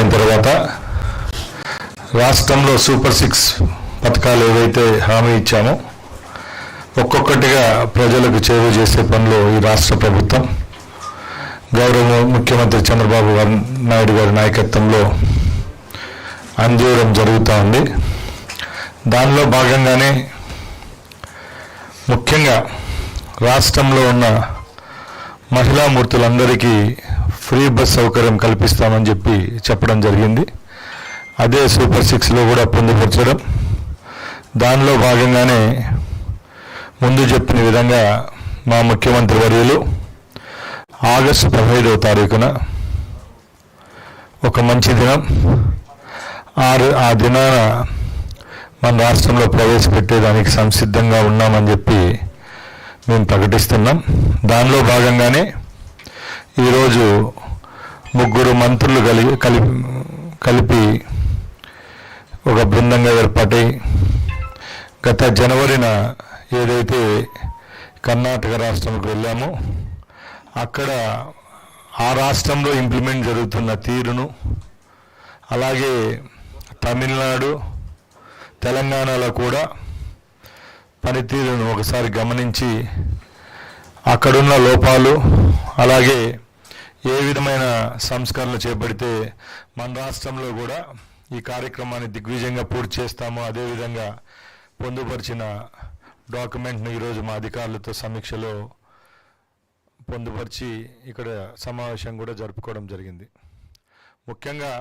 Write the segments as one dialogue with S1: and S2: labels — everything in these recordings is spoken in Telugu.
S1: అయిన తర్వాత రాష్ట్రంలో సూపర్ 6 పథకాలు ఏవైతే హామీ ఇచ్చామో ఒక్కొక్కటిగా ప్రజలకు చేరువ చేసే పనిలో ఈ రాష్ట్ర ప్రభుత్వం గౌరవ ముఖ్యమంత్రి చంద్రబాబు నాయుడు గారి నాయకత్వంలో అందించడం జరుగుతూ ఉంది. దానిలో భాగంగానే ముఖ్యంగా రాష్ట్రంలో ఉన్న మహిళా మూర్తులందరికీ ఫ్రీ బస్ సౌకర్యం కల్పిస్తామని చెప్పడం జరిగింది. అదే సూపర్ 6లో కూడా పొందుపరచడం. దానిలో భాగంగానే ముందు చెప్పిన విధంగా మా ముఖ్యమంత్రి వర్యులు ఆగస్టు 15వ తారీఖున ఒక మంచి దినం, ఆ దినాన మన రాష్ట్రంలో ప్రవేశపెట్టేదానికి సంసిద్ధంగా ఉన్నామని చెప్పి మేము ప్రకటిస్తున్నాం. దానిలో భాగంగానే ఈరోజు 3 మంత్రులు కలిపి ఒక బృందంగా ఏర్పాటై గత జనవరిన ఏదైతే కర్ణాటక రాష్ట్రంకి వెళ్ళామో అక్కడ ఆ రాష్ట్రంలో ఇంప్లిమెంట్ జరుగుతున్న తీరును, అలాగే తమిళనాడు తెలంగాణలో కూడా పనితీరును ఒకసారి గమనించి అక్కడున్న లోపాలు, అలాగే ఏ విధమైన సంస్కరణలు చేపడితే మన రాష్ట్రంలో కూడా ఈ కార్యక్రమాన్ని దిగ్విజయంగా పూర్తి చేస్తామో అదేవిధంగా పొందుపరిచిన డాక్యుమెంట్ను ఈరోజు మా అధికారులతో సమీక్షలో పొందుపరిచి ఇక్కడ సమావేశం కూడా జరుపుకోవడం జరిగింది. ముఖ్యంగా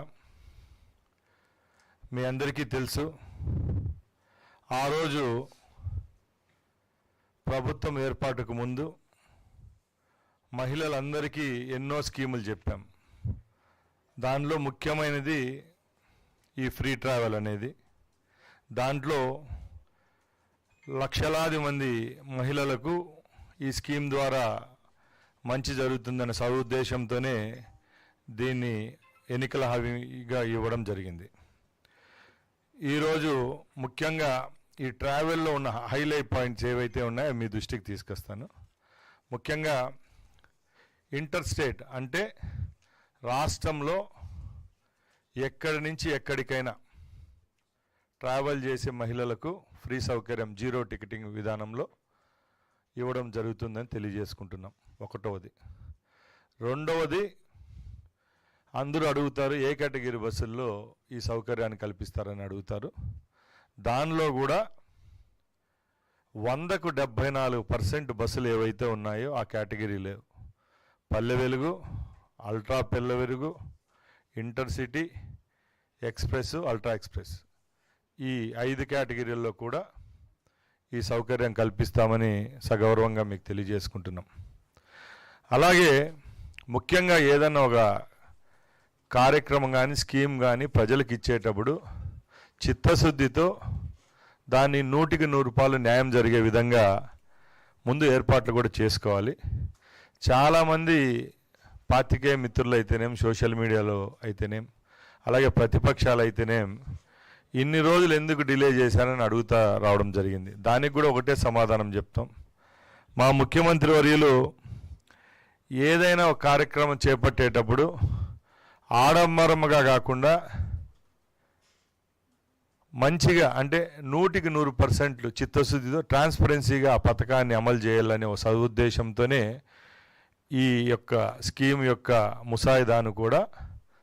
S1: మీ అందరికీ తెలుసు, ఆ రోజు ప్రభుత్వం ఏర్పాటుకు ముందు మహిళలందరికీ ఎన్నో స్కీములు చెప్పాం. దానిలో ముఖ్యమైనది ఈ ఫ్రీ ట్రావెల్ అనేది. దాంట్లో లక్షలాది మంది మహిళలకు ఈ స్కీమ్ ద్వారా మంచి జరుగుతుందనే సదుద్దేశంతోనే దీన్ని ఎన్నికల హామీగా ఇవ్వడం జరిగింది. ఈరోజు ముఖ్యంగా ఈ ట్రావెల్లో ఉన్న హైలైట్ పాయింట్స్ ఏవైతే ఉన్నాయో మీ దృష్టికి తీసుకొస్తాను. ముఖ్యంగా ఇంటర్ స్టేట్ అంటే రాష్ట్రంలో ఎక్కడి నుంచి ఎక్కడికైనా ట్రావెల్ చేసే మహిళలకు ఫ్రీ సౌకర్యం జీరో టికెటింగ్ విధానంలో ఇవ్వడం జరుగుతుందని తెలియజేసుకుంటున్నాం. ఒకటవది. రెండవది, అందరూ అడుగుతారు ఏ కేటగిరీ బస్సుల్లో ఈ సౌకర్యాన్ని కల్పిస్తారని అడుగుతారు. దానిలో కూడా 100కు 74% బస్సులు ఏవైతే ఉన్నాయో ఆ కేటగిరీలో Palle Velugu, ultra Palle Velugu, intercity, express, ultra express ఈ 5 కేటగిరీల్లో కూడా ఈ సౌకర్యం కల్పిస్తామని సగౌరవంగా మీకు తెలియజేసుకుంటున్నాం. అలాగే ముఖ్యంగా ఏదన్నా ఒక కార్యక్రమం కానీ స్కీమ్ కానీ ప్రజలకు ఇచ్చేటప్పుడు చిత్తశుద్ధితో దాన్ని 100కి 100 న్యాయం జరిగే విధంగా ముందు ఏర్పాట్లు కూడా చేసుకోవాలి. చాలామంది పాత్రికేయ మిత్రులు అయితేనేం, సోషల్ మీడియాలో అయితేనేం, అలాగే ప్రతిపక్షాలు అయితేనేం ఇన్ని రోజులు ఎందుకు డిలే చేశారని అడుగుతా రావడం జరిగింది. దానికి కూడా ఒకటే సమాధానం చెప్తాం. మా ముఖ్యమంత్రి వర్యులు ఏదైనా ఒక కార్యక్రమం చేపట్టేటప్పుడు ఆడంబరంగా కాకుండా మంచిగా అంటే 100కి 100% చిత్తశుద్ధితో ట్రాన్స్పరెన్సీగా ఆ పథకాన్ని అమలు చేయాలనే ఒక సదుద్దేశంతోనే ఈ యొక్క స్కీమ్ యొక్క ముసాయిదాను కూడా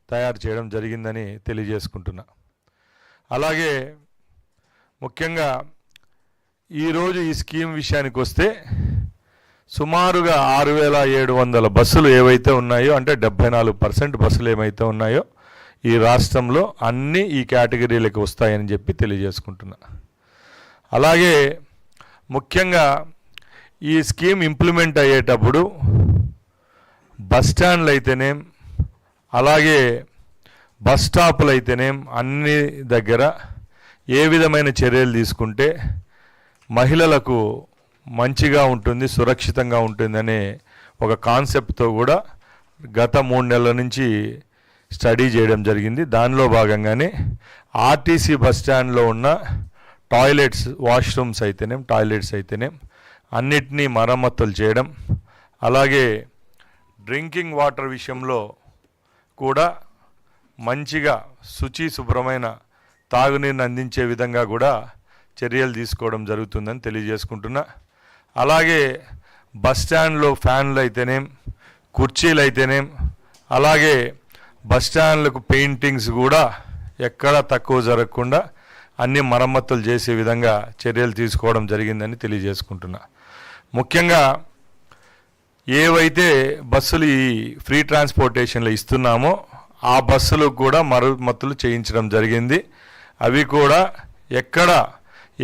S1: తయారు చేయడం జరిగిందని తెలియజేసుకుంటున్నా. అలాగే ముఖ్యంగా ఈరోజు ఈ స్కీమ్ విషయానికి వస్తే సుమారుగా 6,700 బస్సులు ఏవైతే ఉన్నాయో అంటే 74% బస్సులు ఏమైతే ఉన్నాయో ఈ రాష్ట్రంలో అన్నీ ఈ కేటగిరీలకు వస్తాయని చెప్పి తెలియజేసుకుంటున్నా. అలాగే ముఖ్యంగా ఈ స్కీమ్ ఇంప్లిమెంట్ అయ్యేటప్పుడు బస్ స్టాండ్లు అయితేనేం, అలాగే బస్ స్టాపులు అయితేనేం అన్ని దగ్గర ఏ విధమైన చర్యలు తీసుకుంటే మహిళలకు మంచిగా ఉంటుంది, సురక్షితంగా ఉంటుందనే ఒక కాన్సెప్ట్తో కూడా గత 3 నెలల నుంచి స్టడీ చేయడం జరిగింది. దానిలో భాగంగానే ఆర్టీసీ బస్ స్టాండ్లో ఉన్న టాయిలెట్స్, వాష్రూమ్స్ అయితేనేం, టాయిలెట్స్ అయితేనేం అన్నిటినీ మరమ్మతులు చేయడం, అలాగే డ్రింకింగ్ వాటర్ విషయంలో కూడా మంచిగా శుభ్రమైన తాగునీరుని అందించే విధంగా కూడా చర్యలు తీసుకోవడం జరుగుతుందని తెలియజేసుకుంటున్నా. అలాగే బస్ స్టాండ్లో ఫ్యాన్లు అయితేనేం, కుర్చీలు అయితేనేం, అలాగే బస్ స్టాండ్లకు పెయింటింగ్స్ కూడా ఎక్కడా తక్కువ జరగకుండా అన్ని మరమ్మతులు చేసే విధంగా చర్యలు తీసుకోవడం జరిగిందని తెలియజేసుకుంటున్నా. ముఖ్యంగా ఏవైతే బస్సులు ఈ ఫ్రీ ట్రాన్స్పోర్టేషన్లో ఇస్తున్నామో ఆ బస్సులకు కూడా మరమ్మతులు చేయించడం జరిగింది. అవి కూడా ఎక్కడ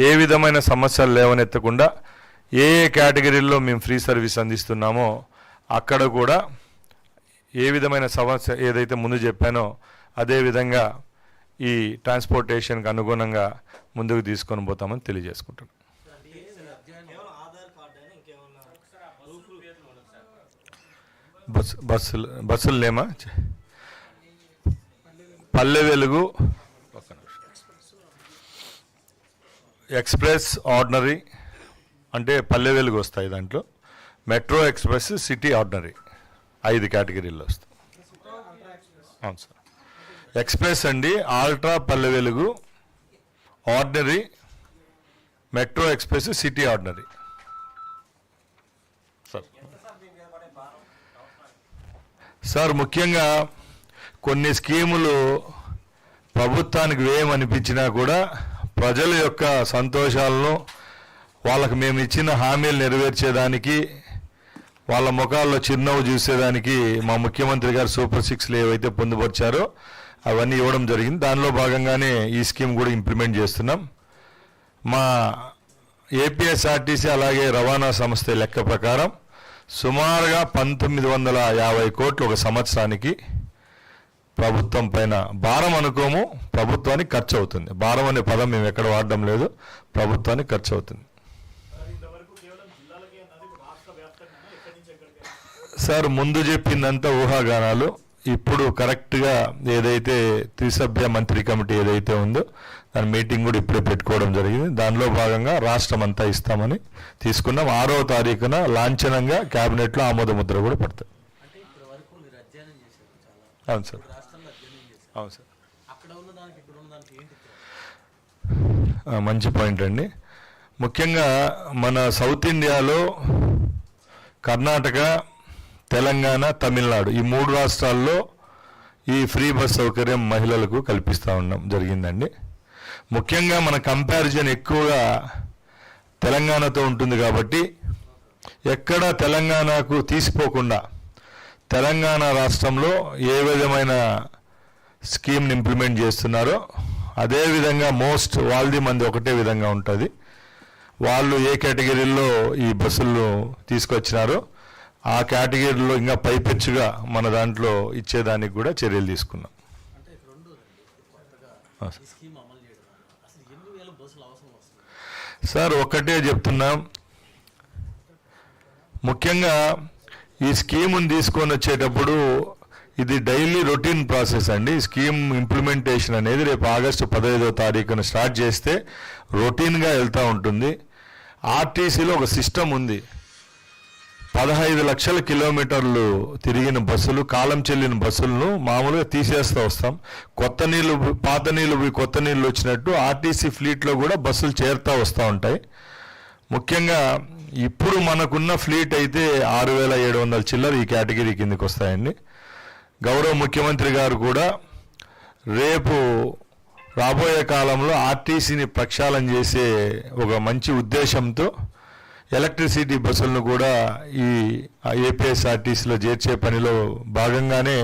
S1: ఏ విధమైన సమస్యలు లేవనెత్తకుండా ఏ కేటగిరీల్లో మేము ఫ్రీ సర్వీస్ అందిస్తున్నామో అక్కడ కూడా ఏ విధమైన సమస్య ఏదైతే ముందు చెప్పానో అదే విధంగా ఈ ట్రాన్స్పోర్టేషన్కి అనుగుణంగా ముందుకు తీసుకొని పోతామని తెలియజేసుకుంటున్నాం. బస్సులు లేమా? పల్లె వెలుగు, ఎక్స్ప్రెస్, ఆర్డినరీ అంటే పల్లె వెలుగు వస్తాయి దాంట్లో, మెట్రో ఎక్స్ప్రెస్, సిటీ ఆర్డినరీ 5 కేటగిరీల్లో వస్తాయి. అవును సార్. ఎక్స్ప్రెస్ అండి, ultra Palle Velugu, ordinary, metro express, city ordinary. Sir ముఖ్యంగా కొన్ని స్కీములు ప్రభుత్వానికి వ్యయం అనిపించినా కూడా ప్రజల యొక్క సంతోషాలను, వాళ్ళకు మేము ఇచ్చిన హామీలు నెరవేర్చేదానికి, వాళ్ళ ముఖాల్లో చిరునవ్వు చూసేదానికి మా ముఖ్యమంత్రి గారు సూపర్ 6లు ఏవైతే పొందుపరిచారో అవన్నీ ఇవ్వడం జరిగింది. దానిలో భాగంగానే ఈ స్కీమ్ కూడా ఇంప్లిమెంట్ చేస్తున్నాం. మా ఏపీఎస్ఆర్టీసీ అలాగే రవాణా సంస్థ లెక్క ప్రకారం సుమారుగా 1950 కోట్లు ఒక సంవత్సరానికి ప్రభుత్వం పైన భారం అనుకోము, ప్రభుత్వానికి ఖర్చు అవుతుంది. భారం అనే పదం మేము ఎక్కడ వాడడం లేదు, ప్రభుత్వానికి ఖర్చు అవుతుంది. సార్ ముందు చెప్పిందంతా ఊహాగానాలు. ఇప్పుడు కరెక్ట్గా ఏదైతే త్రిసభ్య మంత్రి కమిటీ ఏదైతే ఉందో దాని మీటింగ్ కూడా ఇప్పుడే పెట్టుకోవడం జరిగింది. దానిలో భాగంగా రాష్ట్రం అంతా ఇస్తామని తీసుకున్నాం. 6వ తారీఖున లాంఛనంగా క్యాబినెట్లో ఆమోద ముద్ర కూడా పడుతుంది. అవును సార్. అవును సార్. మంచి పాయింట్ అండి. ముఖ్యంగా మన సౌత్ ఇండియాలో కర్ణాటక, తెలంగాణ, తమిళనాడు ఈ 3 రాష్ట్రాల్లో ఈ ఫ్రీ బస్ సౌకర్యం మహిళలకు కల్పిస్తూ ఉండడం జరిగిందండి. ముఖ్యంగా మన కంపారిజన్ ఎక్కువగా తెలంగాణతో ఉంటుంది కాబట్టి ఎక్కడ తెలంగాణకు తీసిపోకుండా తెలంగాణ రాష్ట్రంలో ఏ విధమైన స్కీమ్ని ఇంప్లిమెంట్ చేస్తున్నారో అదేవిధంగా వాళ్ళది మంది ఒకటే విధంగా ఉంటుంది. వాళ్ళు ఏ కేటగిరీలో ఈ బస్సులను తీసుకొచ్చినారో ఆ కేటగిరీలో ఇంకా పైపెచ్చుగా మన దాంట్లో ఇచ్చేదానికి కూడా చర్యలు తీసుకున్నాం. సార్ ఒక్కటే చెప్తున్నాం, ముఖ్యంగా ఈ స్కీముని తీసుకొని వచ్చేటప్పుడు ఇది డైలీ రొటీన్ ప్రాసెస్ అండి. స్కీమ్ ఇంప్లిమెంటేషన్ అనేది రేపు ఆగస్టు 15వ తారీఖున స్టార్ట్ చేస్తే రొటీన్గా వెళ్తూ ఉంటుంది. ఆర్టీసీలో ఒక సిస్టమ్ ఉంది. 15 లక్షల కిలోమీటర్లు తిరిగిన బస్సులు, కాలం చెల్లిన బస్సులను మామూలుగా తీసేస్తూ వస్తాం. పాత నీళ్ళు కొత్త నీళ్ళు వచ్చినట్టు ఆర్టీసీ ఫ్లీట్లో కూడా బస్సులు చేరుతూ వస్తూ ఉంటాయి. ముఖ్యంగా ఇప్పుడు మనకున్న ఫ్లీట్ అయితే 6,700 చిల్లర ఈ కేటగిరీ కిందకి వస్తాయండి. గౌరవ ముఖ్యమంత్రి గారు కూడా రేపు రాబోయే కాలంలో ఆర్టీసీని ప్రక్షాళన చేసే ఒక మంచి ఉద్దేశంతో ఎలక్ట్రిసిటీ బస్సులను కూడా ఈ ఏపీఎస్ఆర్టీసీలో చేర్చే పనిలో భాగంగానే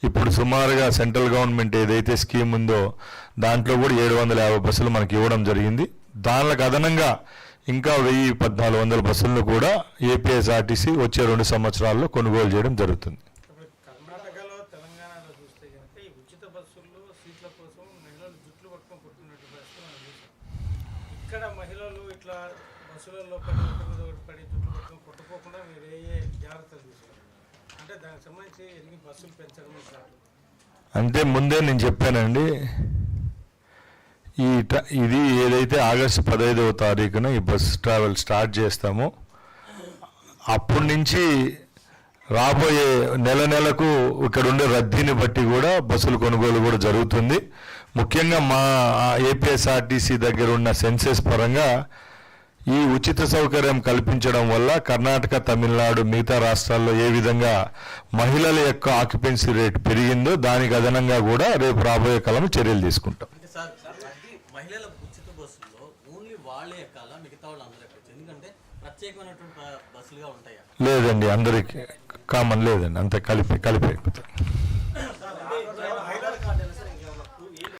S1: ఇప్పుడు సుమారుగా సెంట్రల్ గవర్నమెంట్ ఏదైతే స్కీమ్ ఉందో దాంట్లో కూడా 750 బస్సులు మనకి ఇవ్వడం జరిగింది. దానికి అదనంగా ఇంకా 1,000-1,400 బస్సులను కూడా ఏపీఎస్ఆర్టీసీ వచ్చే 2 సంవత్సరాల్లో కొనుగోలు చేయడం జరుగుతుంది.
S2: కర్ణాటకలో, తెలంగాణలో చూస్తే కనుక ఈ ఉచిత బస్సుల్లో సీట్ల కోసం మహిళలు జుట్లు పట్టుకొని పుట్టినట్టు ఇక్కడ మహిళలు ఇట్లా బస్సులలో పడి జుట్లు పట్టుకొని పుట్టుకోకుండా మీరు ఏ జాగ్రత్తలు తీసుకోవాలి అంటే దానికి సంబంధించి ఎన్ని బస్సులు పెంచడం
S1: అంటే ముందే నేను చెప్పానండి. ఇది ఏదైతే ఆగస్టు 15వ తారీఖున ఈ బస్ ట్రావెల్ స్టార్ట్ చేస్తామో అప్పటి నుంచి రాబోయే నెలకు ఇక్కడ ఉండే రద్దీని బట్టి కూడా బస్సులు కొనుగోలు కూడా జరుగుతుంది. ముఖ్యంగా మా ఏపీఎస్ఆర్టీసీ దగ్గర ఉన్న సెన్సెస్ పరంగా ఈ ఉచిత సౌకర్యం కల్పించడం వల్ల కర్ణాటక, తమిళనాడు, మిగతా రాష్ట్రాల్లో ఏ విధంగా మహిళల యొక్క ఆక్యుపెన్సీ రేట్ పెరిగిందో దానికి అదనంగా కూడా రేపు రాబోయే కాలం చర్యలు తీసుకుంటాం.
S3: అంటే సార్ అది మహిళల ఉచిత బస్సుల్లో ఓన్లీ వాళ్ళే ఎక్కాలా, మిగతా వాళ్ళు అందరూ ఎక్కచ్చు? ఎందుకంటే ప్రత్యేకమైనటువంటి బస్సులుగా ఉంటాయా?
S1: లేదండి, అందరికీ కామన్ లేదండి, అంత కలిపి ఎక్కుతాం.